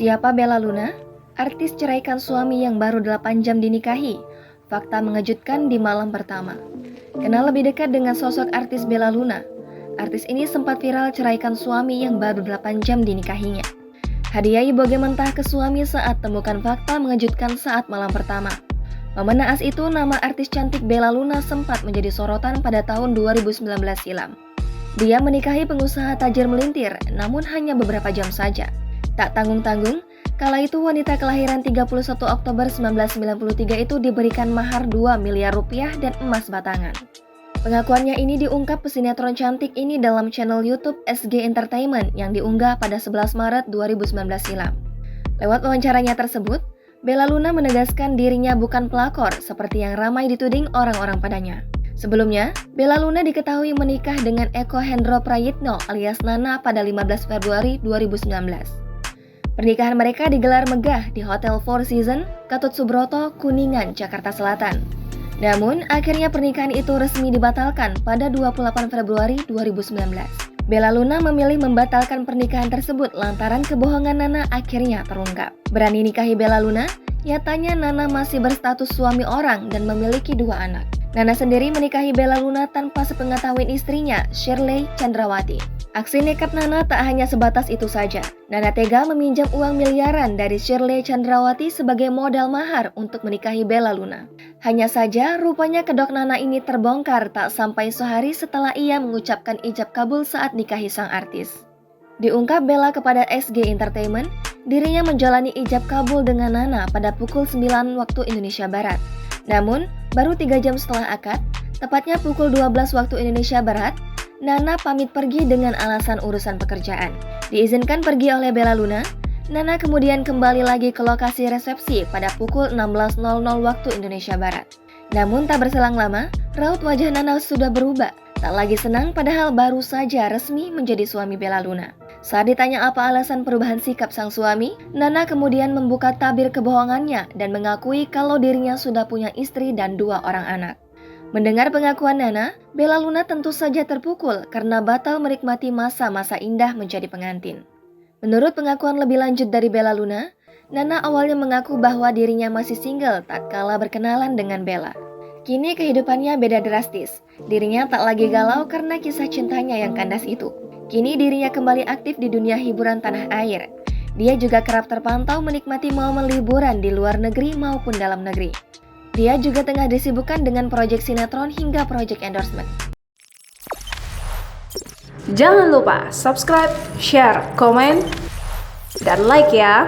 Siapa Bella Luna? Artis ceraikan suami yang baru 8 jam dinikahi. Fakta mengejutkan di malam pertama. Kenal lebih dekat dengan sosok artis Bella Luna. Artis ini sempat viral ceraikan suami yang baru 8 jam dinikahinya. Hadiah iboge mentah ke suami saat temukan fakta mengejutkan saat malam pertama. Momen naas itu nama artis cantik Bella Luna sempat menjadi sorotan pada tahun 2019 silam. Dia menikahi pengusaha tajir melintir, namun hanya beberapa jam saja. Tak tanggung-tanggung, kala itu wanita kelahiran 31 Oktober 1993 itu diberikan mahar 2 miliar rupiah dan emas batangan. Pengakuannya ini diungkap pesinetron cantik ini dalam channel YouTube SG Entertainment yang diunggah pada 11 Maret 2019 silam. Lewat wawancaranya tersebut, Bella Luna menegaskan dirinya bukan pelakor seperti yang ramai dituding orang-orang padanya. Sebelumnya, Bella Luna diketahui menikah dengan Eko Hendro Prayitno alias Nana pada 15 Februari 2019. Pernikahan mereka digelar megah di Hotel Four Seasons, Gatot Subroto, Kuningan, Jakarta Selatan. Namun, akhirnya pernikahan itu resmi dibatalkan pada 28 Februari 2019. Bella Luna memilih membatalkan pernikahan tersebut lantaran kebohongan Nana akhirnya terungkap. Berani nikahi Bella Luna? Nyatanya Nana masih berstatus suami orang dan memiliki 2 anak. Nana sendiri menikahi Bella Luna tanpa sepengetahuan istrinya, Shirley Chandrawati. Aksi nekat Nana tak hanya sebatas itu saja. Nana tega meminjam uang miliaran dari Shirley Chandrawati sebagai modal mahar untuk menikahi Bella Luna. Hanya saja, rupanya kedok Nana ini terbongkar tak sampai sehari setelah ia mengucapkan ijab kabul saat nikahi sang artis. Diungkap Bella kepada SG Entertainment, dirinya menjalani ijab kabul dengan Nana pada pukul 9 waktu Indonesia Barat. Namun, baru 3 jam setelah akad, tepatnya pukul 12 waktu Indonesia Barat, Nana pamit pergi dengan alasan urusan pekerjaan. Diizinkan pergi oleh Bella Luna, Nana kemudian kembali lagi ke lokasi resepsi pada pukul 16.00 waktu Indonesia Barat. Namun tak berselang lama, raut wajah Nana sudah berubah. Tak lagi senang padahal baru saja resmi menjadi suami Bella Luna. Saat ditanya apa alasan perubahan sikap sang suami, Nana kemudian membuka tabir kebohongannya dan mengakui kalau dirinya sudah punya istri dan 2 orang anak. Mendengar pengakuan Nana, Bella Luna tentu saja terpukul karena batal menikmati masa-masa indah menjadi pengantin. Menurut pengakuan lebih lanjut dari Bella Luna, Nana awalnya mengaku bahwa dirinya masih single tatkala berkenalan dengan Bella. Kini kehidupannya beda drastis. Dirinya tak lagi galau karena kisah cintanya yang kandas itu. Kini dirinya kembali aktif di dunia hiburan tanah air. Dia juga kerap terpantau menikmati momen liburan di luar negeri maupun dalam negeri. Dia juga tengah disibukkan dengan proyek sinetron hingga proyek endorsement. Jangan lupa subscribe, share, komen, dan like ya!